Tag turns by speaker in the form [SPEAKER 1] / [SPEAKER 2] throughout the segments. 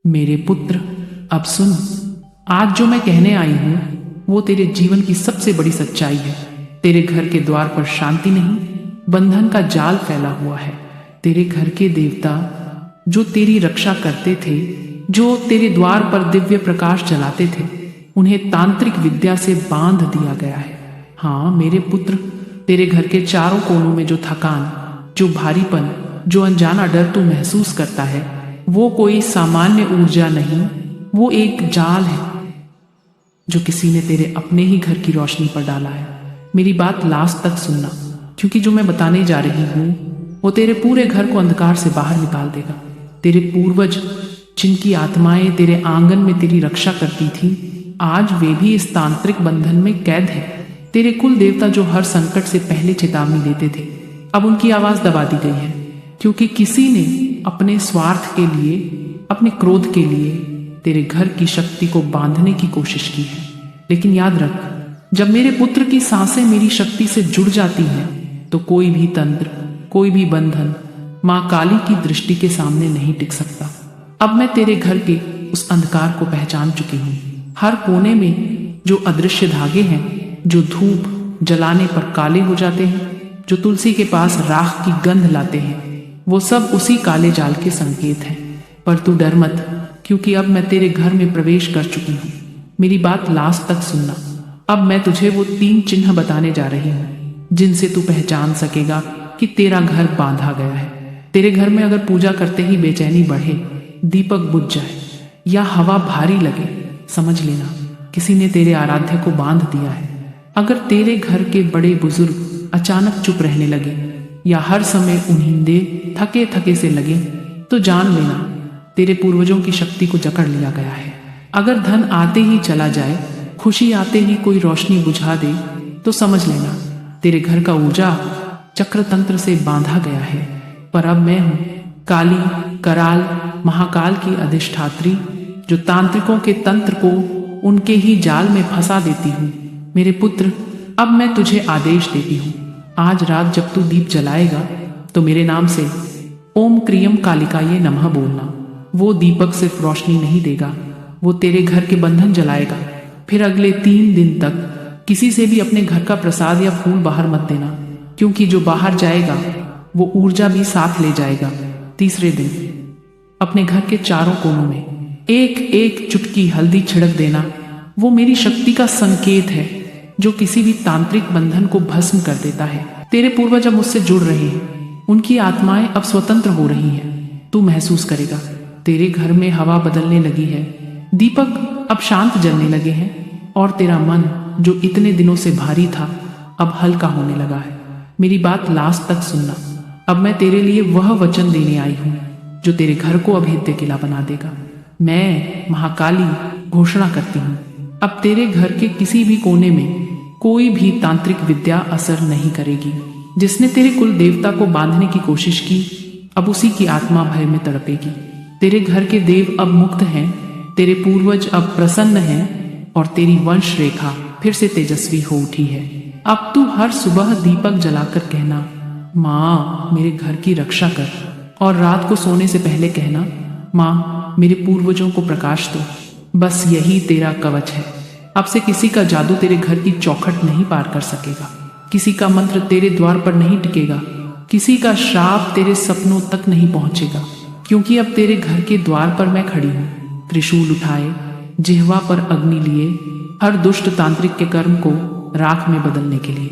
[SPEAKER 1] मेरे पुत्र, अब सुन। आज जो मैं कहने आई हूं वो तेरे जीवन की सबसे बड़ी सच्चाई है। तेरे घर के द्वार पर शांति नहीं, बंधन का जाल फैला हुआ है। तेरे घर के देवता जो तेरी रक्षा करते थे, जो तेरे द्वार पर दिव्य प्रकाश जलाते थे, उन्हें तांत्रिक विद्या से बांध दिया गया है। हाँ मेरे पुत्र, तेरे घर के चारों कोनों में जो थकान, जो भारीपन, जो अनजाना डर तू महसूस करता है, वो कोई सामान्य ऊर्जा नहीं, वो एक जाल है जो किसी ने तेरे अपने ही घर की रोशनी पर डाला है। मेरी बात लास्ट तक सुनना, क्योंकि जो मैं बताने जा रही हूँ वो तेरे पूरे घर को अंधकार से बाहर निकाल देगा। तेरे पूर्वज जिनकी आत्माएं तेरे आंगन में तेरी रक्षा करती थी, आज वे भी इस तांत्रिक बंधन में कैद है। तेरे कुल देवता जो हर संकट से पहले चेतावनी देते थे, अब उनकी आवाज दबा दी गई है, क्योंकि किसी ने अपने स्वार्थ के लिए, अपने क्रोध के लिए तेरे घर की शक्ति को बांधने की कोशिश की है। लेकिन याद रख, जब मेरे पुत्र की सांसें मेरी शक्ति से जुड़ जाती हैं तो कोई भी तंत्र, कोई भी बंधन मां काली की दृष्टि के सामने नहीं टिक सकता। अब मैं तेरे घर के उस अंधकार को पहचान चुकी हूँ। हर कोने में जो अदृश्य धागे हैं, जो धूप जलाने पर काले हो जाते हैं, जो तुलसी के पास राख की गंध लाते हैं, वो सब उसी काले जाल के संकेत हैं। पर तू डर मत, क्योंकि अब मैं तेरे घर में प्रवेश कर चुकी हूँ। मेरी बात लास्ट तक सुनना। अब मैं तुझे वो 3 चिन्ह बताने जा रही हूँ जिनसे तू पहचान सकेगा कि तेरा घर बांधा गया है। तेरे घर में अगर पूजा करते ही बेचैनी बढ़े, दीपक बुझ जाए या हवा भारी लगे, समझ लेना किसी ने तेरे आराध्य को बांध दिया है। अगर तेरे घर के बड़े बुजुर्ग अचानक चुप रहने लगे या हर समय उन्हींदे थके थके से लगे, तो जान लेना तेरे पूर्वजों की शक्ति को जकड़ लिया गया है। अगर धन आते ही चला जाए, खुशी आते ही कोई रोशनी बुझा दे, तो समझ लेना तेरे घर का ऊर्जा चक्र तंत्र से बांधा गया है। पर अब मैं हूं काली, कराल, महाकाल की अधिष्ठात्री, जो तांत्रिकों के तंत्र को उनके ही जाल में फंसा देती हूँ। मेरे पुत्र, अब मैं तुझे आदेश देती हूँ, आज रात जब तू दीप जलाएगा तो मेरे नाम से ओम क्रियम कालिकाये नमः बोलना। वो दीपक सिर्फ रोशनी नहीं देगा, वो तेरे घर के बंधन जलाएगा। फिर अगले 3 दिन तक किसी से भी अपने घर का प्रसाद या फूल बाहर मत देना, क्योंकि जो बाहर जाएगा वो ऊर्जा भी साथ ले जाएगा। तीसरे दिन अपने घर के चारों कोनों में एक एक चुटकी हल्दी छिड़क देना। वो मेरी शक्ति का संकेत है जो किसी भी तांत्रिक बंधन को भस्म कर देता है। तेरे पूर्वज अब मुझसे जुड़ रहे हैं, उनकी आत्माएं अब स्वतंत्र हो रही हैं। तू महसूस करेगा तेरे घर में हवा बदलने लगी है, दीपक अब शांत जलने लगे हैं, और तेरा मन जो इतने दिनों से भारी था अब हल्का होने लगा है। मेरी बात लास्ट तक सुनना। अब मैं तेरे लिए वह वचन देने आई हूँ जो तेरे घर को अभेद्य किला बना देगा। मैं महाकाली घोषणा करती हूँ, अब तेरे घर के किसी भी कोने में कोई भी तांत्रिक विद्या असर नहीं करेगी। जिसने तेरे कुल देवता को बांधने की कोशिश की, अब उसी की आत्मा भय में तड़पेगी। तेरे घर के देव अब मुक्त हैं, तेरे पूर्वज अब प्रसन्न हैं, और तेरी वंश रेखा फिर से तेजस्वी हो उठी है। अब तू हर सुबह दीपक जलाकर कहना, माँ मेरे घर की रक्षा कर, और रात को सोने से पहले कहना, माँ मेरे पूर्वजों को प्रकाश दो। बस यही तेरा कवच है। अब से किसी का जादू तेरे घर की चौखट नहीं पार कर सकेगा, किसी का मंत्र तेरे द्वार पर नहीं टिकेगा, किसी का श्राप तेरे सपनों तक नहीं पहुंचेगा, क्योंकि अब तेरे घर के द्वार पर मैं खड़ी हूँ, त्रिशूल उठाए, जिह्वा पर अग्नि लिए, हर दुष्ट तांत्रिक के कर्म को राख में बदलने के लिए।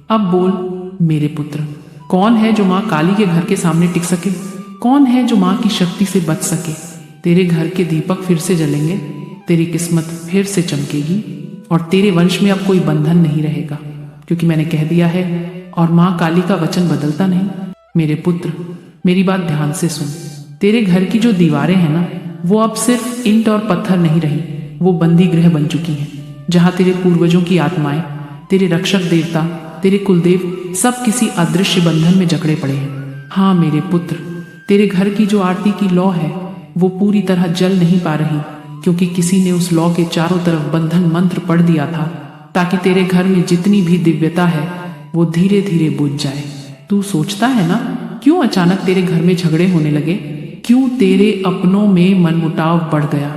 [SPEAKER 1] अब बोल मेरे पुत्र, कौन है जो माँ काली के घर के सामने टिक सके? कौन है जो माँ की शक्ति से बच सके? तेरे घर के दीपक फिर से जलेंगे, तेरी किस्मत फिर से चमकेगी, और तेरे वंश में अब कोई बंधन नहीं रहेगा, क्योंकि मैंने कह दिया है और माँ काली का वचन बदलता नहीं। मेरे पुत्र, मेरी बात ध्यान से सुन। तेरे घर की जो दीवारें हैं ना, वो अब सिर्फ ईंट और पत्थर नहीं रही, वो बंदी गृह बन चुकी हैं, जहाँ तेरे पूर्वजों की आत्माएं, तेरे रक्षक देवता, तेरे कुलदेव सब किसी अदृश्य बंधन में जकड़े पड़े हैं। हाँ मेरे पुत्र, तेरे घर की जो आरती की लौ है वो पूरी तरह जल नहीं पा रही, क्योंकि किसी ने उस लौ के चारों तरफ बंधन मंत्र पढ़ दिया था, ताकि तेरे घर में जितनी भी दिव्यता है वो धीरे धीरे बुझ जाए। तू सोचता है ना, क्यों अचानक तेरे घर में झगड़े होने लगे, क्यों तेरे अपनों में मनमुटाव बढ़ गया?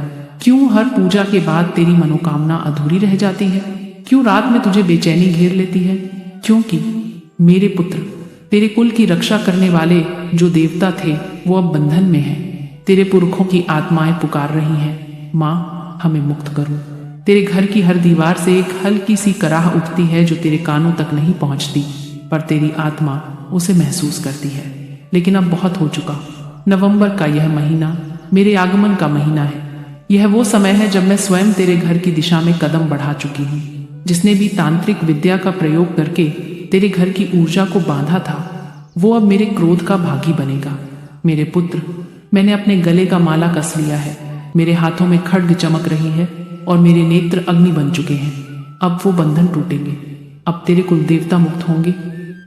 [SPEAKER 1] क्यों हर पूजा के बाद तेरी मनोकामना अधूरी रह जाती है? क्यों रात में तुझे बेचैनी घेर लेती है? क्योंकि मेरे पुत्र, तेरे कुल की रक्षा करने वाले जो देवता थे वो अब बंधन में हैं। तेरे पुरखों की आत्माएं पुकार रही हैं, माँ हमें मुक्त करो। तेरे घर की हर दीवार से एक हल्की सी कराह उठती है जो तेरे कानों तक नहीं पहुंचती, पर तेरी आत्मा उसे महसूस करती है। लेकिन अब बहुत हो चुका। नवंबर का यह महीना मेरे आगमन का महीना है। यह वो समय है जब मैं स्वयं तेरे घर की दिशा में कदम बढ़ा चुकी हूँ। जिसने भी तांत्रिक विद्या का प्रयोग करके तेरे घर की ऊर्जा को बांधा था, वो अब मेरे क्रोध का भागी बनेगा। मेरे पुत्र, मैंने अपने गले का माला कस लिया है। मेरे हाथों में खड्ग चमक रही है और मेरे नेत्र अग्नि बन चुके हैं। अब वो बंधन टूटेंगे। अब तेरे कुल देवता मुक्त होंगे।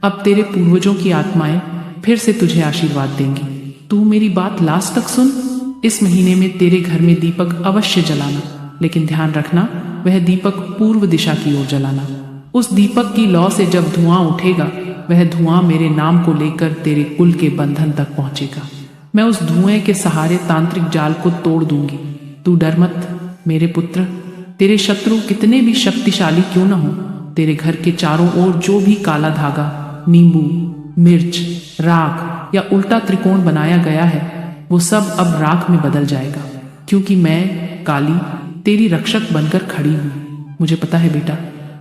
[SPEAKER 1] अब तेरे पूर्वजों की आत्माएं फिर से तुझे आशीर्वाद देंगी। तू मेरी बात लास्ट तक सुन। इस महीने में तेरे घर में दीपक अवश्य जलाना, लेकिन ध्यान रखना वह दीपक पूर्व दिशा की ओर जलाना। उस दीपक की लौ से जब धुआं उठेगा, वह धुआं मेरे नाम को लेकर तेरे कुल के बंधन तक पहुंचेगा। मैं उस धुएं के सहारे तांत्रिक जाल को तोड़ दूंगी। तू डर मत मेरे पुत्र। तेरे शत्रु कितने भी शक्तिशाली क्यों न हो, तेरे घर के चारों ओर जो भी काला धागा, नींबू, मिर्च, राख या उल्टा त्रिकोण बनाया गया है, वो सब अब राख में बदल जाएगा। क्योंकि मैं काली तेरी रक्षक बनकर खड़ी हूँ। मुझे पता है बेटा,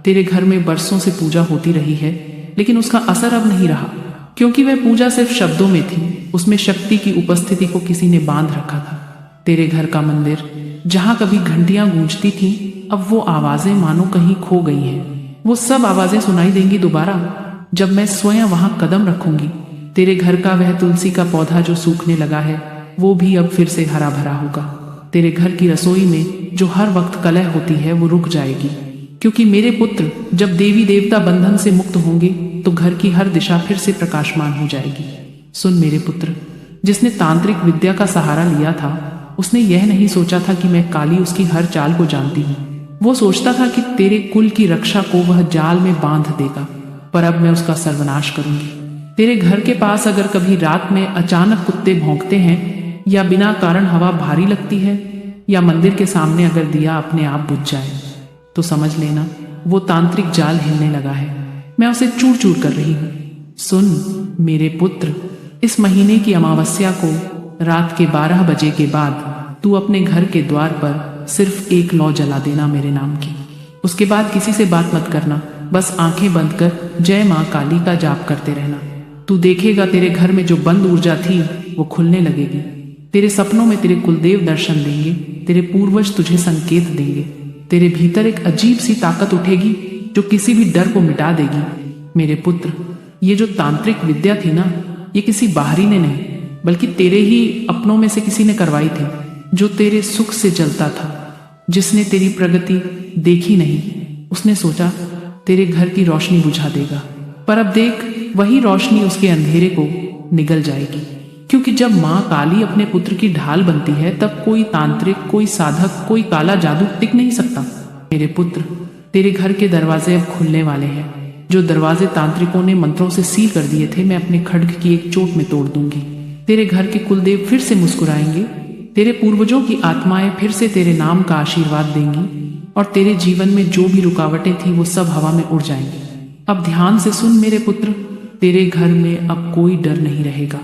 [SPEAKER 1] तेरे घर में बरसों से पूजा होती रही है, लेकिन उसका असर अब नहीं रहा। क्योंकि वह पूजा सिर्फ शब्दों में थी, उसमें शक्ति की उपस्थिति को किसी ने बांध रखा था। तेरे घर का मंदिर जहाँ कभी घंटियां गूंजती थीं, अब वो आवाजें मानो कहीं खो गई हैं। वो सब आवाजें सुनाई देंगी दोबारा जब मैं स्वयं वहां कदम रखूंगी। तेरे घर का वह तुलसी का पौधा जो सूखने लगा है, वो भी अब फिर से हरा भरा होगा। तेरे घर की रसोई में जो हर वक्त कलह होती है, वो रुक जाएगी। क्योंकि मेरे पुत्र, जब देवी देवता बंधन से मुक्त होंगे तो घर की हर दिशा फिर से प्रकाशमान हो जाएगी। सुन मेरे पुत्र, जिसने तांत्रिक विद्या का सहारा लिया था, उसने यह नहीं सोचा था कि मैं काली उसकी हर चाल को जानती हूँ। वो सोचता था कि तेरे कुल की रक्षा को वह जाल में बांध देगा, पर अब मैं उसका सर्वनाश करूंगी। तेरे घर के पास अगर कभी रात में अचानक कुत्ते भौंकते हैं, या बिना कारण हवा भारी लगती है, या मंदिर के सामने अगर दिया अपने आप बुझ जाए, तो समझ लेना वो तांत्रिक जाल हिलने लगा है। मैं उसे चूर चूर कर रही हूँ। सुन मेरे पुत्र, इस महीने की अमावस्या को रात के 12 बजे के बाद तू अपने घर के द्वार पर सिर्फ एक लौ जला देना मेरे नाम की। उसके बाद किसी से बात मत करना, बस आंखें बंद कर जय माँ काली का जाप करते रहना। तू देखेगा तेरे घर में जो बंद ऊर्जा थी वो खुलने लगेगी। तेरे सपनों में तेरे कुलदेव दर्शन देंगे, तेरे पूर्वज तुझे संकेत देंगे। तेरे भीतर एक अजीब सी ताकत उठेगी जो किसी भी डर को मिटा देगी। मेरे पुत्र, ये जो तांत्रिक विद्या थी ना, ये किसी बाहरी ने नहीं, बल्कि तेरे ही अपनों में से किसी ने करवाई थी, जो तेरे सुख से जलता था। जिसने तेरी प्रगति देखी नहीं, उसने सोचा तेरे घर की रोशनी बुझा देगा, पर अब देख वही रोशनी उसके अंधेरे को निगल जाएगी। क्योंकि जब माँ काली अपने पुत्र की ढाल बनती है, तब कोई तांत्रिक, कोई साधक, कोई काला जादू टिक नहीं सकता। मेरे पुत्र, तेरे घर के दरवाजे अब खुलने वाले हैं। जो दरवाजे तांत्रिकों ने मंत्रों से सील कर दिए थे, मैं अपने खड्ग की एक चोट में तोड़ दूंगी। तेरे घर के कुलदेव फिर से मुस्कुराएंगे, तेरे पूर्वजों की आत्माएं फिर से तेरे नाम का आशीर्वाद देंगी, और तेरे जीवन में जो भी रुकावटें थी वो सब हवा में उड़ जाएंगी। अब ध्यान से सुन मेरे पुत्र, तेरे घर में अब कोई डर नहीं रहेगा।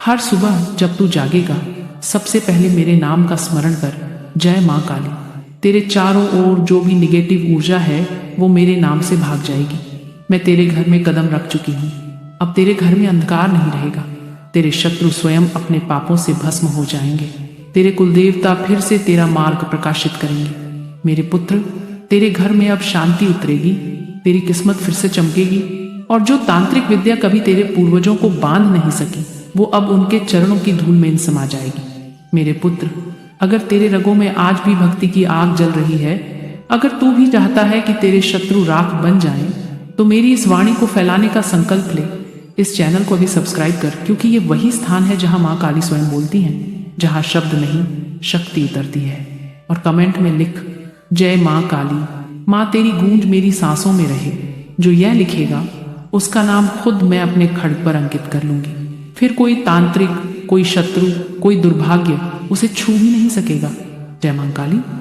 [SPEAKER 1] हर सुबह जब तू जागेगा, सबसे पहले मेरे नाम का स्मरण कर, जय माँ काली। तेरे चारों ओर जो भी निगेटिव ऊर्जा है वो मेरे नाम से भाग जाएगी। मैं तेरे घर में कदम रख चुकी हूँ। अब तेरे घर में अंधकार नहीं रहेगा। तेरे शत्रु स्वयं अपने पापों से भस्म हो जाएंगे। तेरे कुलदेवता फिर से तेरा मार्ग प्रकाशित करेंगे। मेरे पुत्र, तेरे घर में अब शांति उतरेगी, तेरी किस्मत फिर से चमकेगी, और जो तांत्रिक विद्या कभी तेरे पूर्वजों को बांध नहीं सकी, वो अब उनके चरणों की धूल में समा जाएगी। मेरे पुत्र, अगर तेरे रगों में आज भी भक्ति की आग जल रही है, अगर तू भी चाहता है कि तेरे शत्रु राख बन जाएं, तो मेरी इस वाणी को फैलाने का संकल्प ले। इस चैनल को अभी सब्सक्राइब कर, क्योंकि ये वही स्थान है जहां माँ काली स्वयं बोलती हैं, जहां शब्द नहीं शक्ति उतरती है। और कमेंट में लिख, जय माँ काली, माँ तेरी गूंज मेरी सांसों में रहे। जो यह लिखेगा उसका नाम खुद मैं अपने खड्ग पर अंकित कर लूंगी। फिर कोई तांत्रिक, कोई शत्रु, कोई दुर्भाग्य उसे छू ही नहीं सकेगा। जय मां काली।